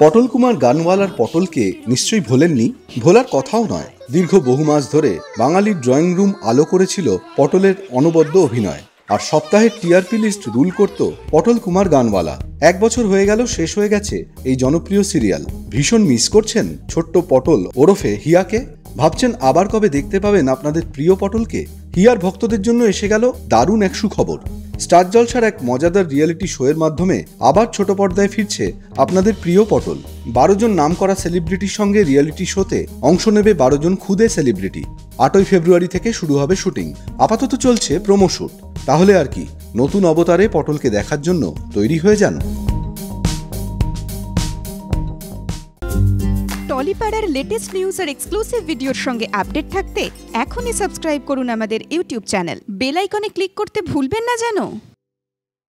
পটল কুমার গানওয়ালার পটলকে নিশ্চয়ই ভোলেননি, ভোলার কথাও নয়। দীর্ঘ বহু মাস ধরে বাঙালির ড্রয়িং রুম আলো করেছিল পটলের অনবদ্য অভিনয়। আর সপ্তাহের টিআরপি লিস্ট রুল করত পটল কুমার গানওয়ালা। 1 বছর হয়ে গেল, শেষ হয়ে গেছে এই জনপ্রিয় সিরিয়াল। ভীষণ মিস করছেন ছোট্ট পটল ওরফে হিয়াকে? ভাবছেন আবার কবে দেখতে পাবেন আপনাদের প্রিয় পটলকে? হিয়ার ভক্তদের জন্য এসে গেল দারুণ এক সুখবর। স্টার জলসার এক মজাদার রিয়েলিটি শো এর মাধ্যমে আবার ছোট পর্দায় ফিরছে আপনাদের প্রিয় পটল। 12 জন নামকরা সেলিব্রিটির সঙ্গে রিয়েলিটি শোতে অংশ নেবে 12 জন খুদে সেলিব্রিটি। 8ই ফেব্রুয়ারি থেকে শুরু হবে শুটিং। আপাতত চলছে প্রোমো শুট। তাহলে আর কি, নতুন অবতারে পটলকে দেখার জন্য তৈরি হয়ে যান। টলিপাড়ার লেটেস্ট নিউজ আর এক্সক্লুসিভ ভিডিওর সঙ্গে আপডেট থাকতে এখনই সাবস্ক্রাইব করুন আমাদের ইউটিউব চ্যানেল। বেল আইকনে ক্লিক করতে ভুলবেন না যেন।